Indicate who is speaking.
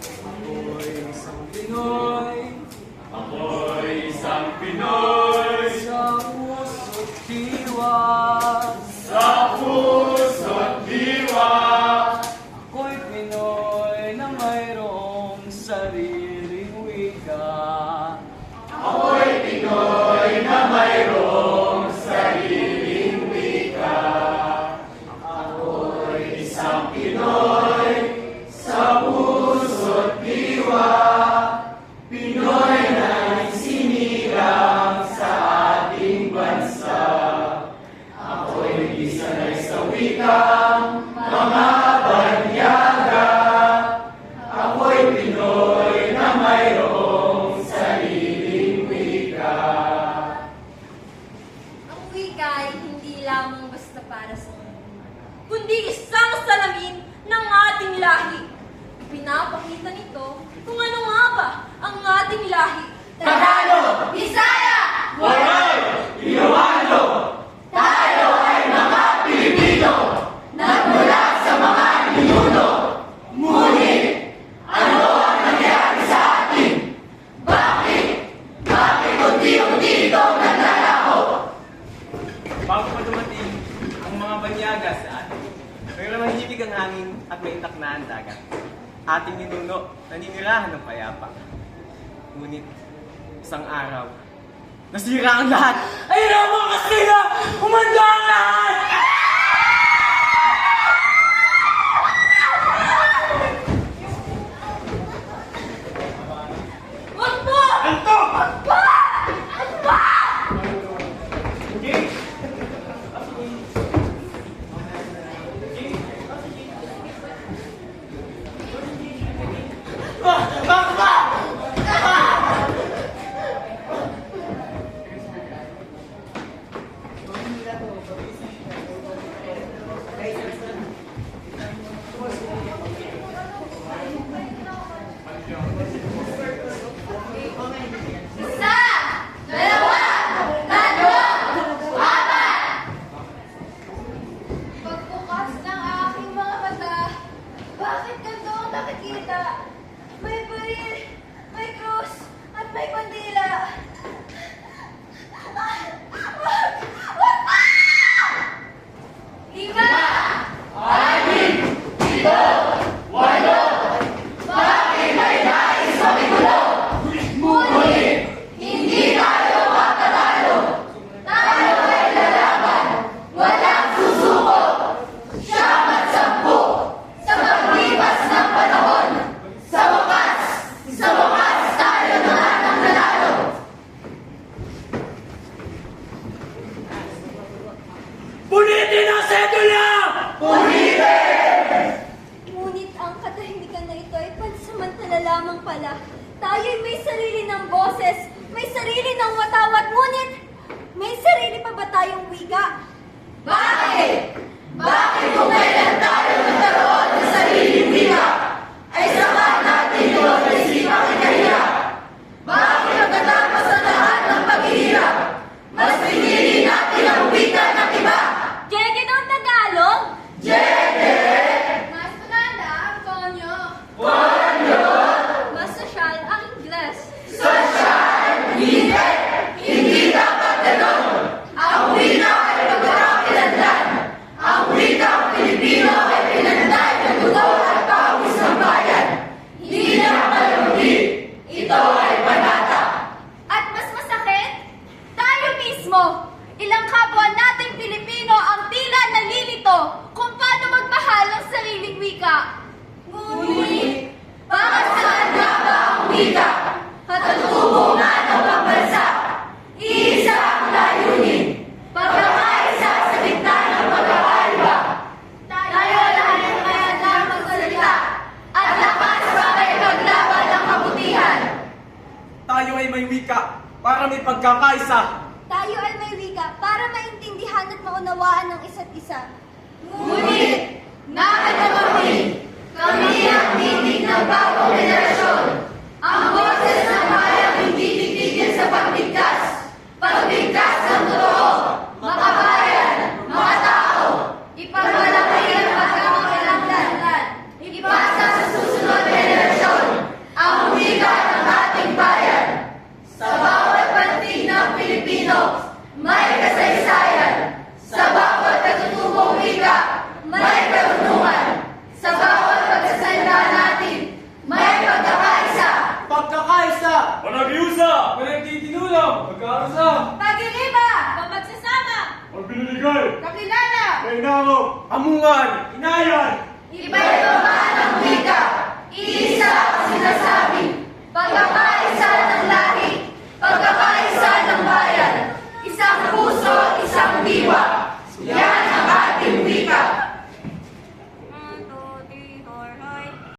Speaker 1: Ako'y isang Pinoy.
Speaker 2: Ako'y isang Pinoy.
Speaker 1: Sa puso't diwa.
Speaker 2: Sa puso't diwa.
Speaker 1: Ako'y Pinoy na mayroong sariling wika.
Speaker 2: Ako'y Pinoy na mayroong sariling wika. Ako'y isang Pinoy sa puso't diwa. Pinoy na isinilang sa ating bansa. Ako'y di sanay sa wikang mga banyaga. Ako'y Pinoy na mayroong sariling wika.
Speaker 3: Ang wika ay hindi lamang basta para sa mundo, kundi isang salamin ng ating lahi. Pinapakita nito kung ano nga ba ang ating lahi.
Speaker 2: Tagalog!
Speaker 3: Bisaya!
Speaker 2: Waray! Ilocano! Tayo ay mga Pilipino! Nagmula sa mga ninuno! Ngunit, ano ang nangyari sa atin? Bakit? Bakit unti-unti itong naglalaho?
Speaker 1: Bago pa dumating ang mga banyaga sa atin, may namahimig ang hangin at may intak na ang dagat. Ating ninuno, naninirahan ng payapa. Ngunit, isang araw, nasira ang lahat! Ayun na mga Kastila! Umanda ang lahat!
Speaker 3: Wag po!
Speaker 2: Anto!
Speaker 3: Wag po! Ano ba?
Speaker 2: Bakit ba?
Speaker 3: Isa! Dalawa! Tatlo! Apat! Pagbukas ng aking mga mata, bakit ganito ang nakikita? May baril, may krus, at may bandila. Wag pa! Lima!
Speaker 2: Anim! Pito! Walo! Bakit may nais mamigulo? Ngunit, hindi tayo matatalo. Tayo ay lalaban. Walang susuko. Siyam at 10 sa paglipas ng panahon. Sa wakas tayo na ang nanalo. Punitin ang sedula! Punitin!
Speaker 3: Ngunit ang katahimikan na ito ay pansamantala lamang pala. Tayo'y may sarili ng boses, may sarili ng watawat, ngunit may sarili pa ba tayong wika?
Speaker 2: Bakit? Bakit kung kailan tayo nagkaroon ng sariling wika, ay sapat natin yun ay sipang ikahiya? Bakit pagkatapos ng lahat ng paghihirap, mas pinili natin ang wika ng iba?
Speaker 3: Jeke daw Tagalog?
Speaker 2: Jeke!
Speaker 3: Mas maganda ang konyo.
Speaker 2: Ponyo!
Speaker 3: Mas sosyal ang Ingles.
Speaker 2: Sosyal! Hindi! Hindi dapat ganon! Ang wika ay pagkakakilanlan! Ang wikang Pilipino ay pinanday ng dugo at pawis ng bayan! Hindi lang malungkit! Ito ay panata!
Speaker 3: At mas masakit, tayo mismo. Ilang kapwa nating Pilipino ang tila nalilito kung paano magmahal ng sariling wika. Ngunit,
Speaker 2: Bakit saan nga ba ang wika? Katutubo nga ng pambansa! Iisa ang layunin! Pagkakaisa sa gitna ng pagkakaiba!
Speaker 3: tayo lahat ay mayadang magsalita at lakas para ipaglaban ang kabutihan.
Speaker 1: Tayo ay may wika para may pagkakaisa.
Speaker 3: Tayo ay may wika para maintindihan at maunawaan ng isa't isa.
Speaker 2: Ngunit, nakita kami! Kami ang titig ng bagong henerasyon! Ang boses ng bayang hindi titigil sa pagbigkas! Pagbigkas ng totoo! Makabayan! Mga tao! Ipagmalaki may kasaysayan. Sa bawat katutubong wika, may karunungan. Sa bawat pagsasalita natin, may pagkakaisa.
Speaker 1: Pagkakaisa!
Speaker 4: Panagiusa!
Speaker 1: Panagtitinulong! Pagkarusa!
Speaker 3: Pagiliba! Papagsasama!
Speaker 4: Pagbinuligay!
Speaker 3: Kakilala!
Speaker 4: Kainarok!
Speaker 1: Amungan! Inayan!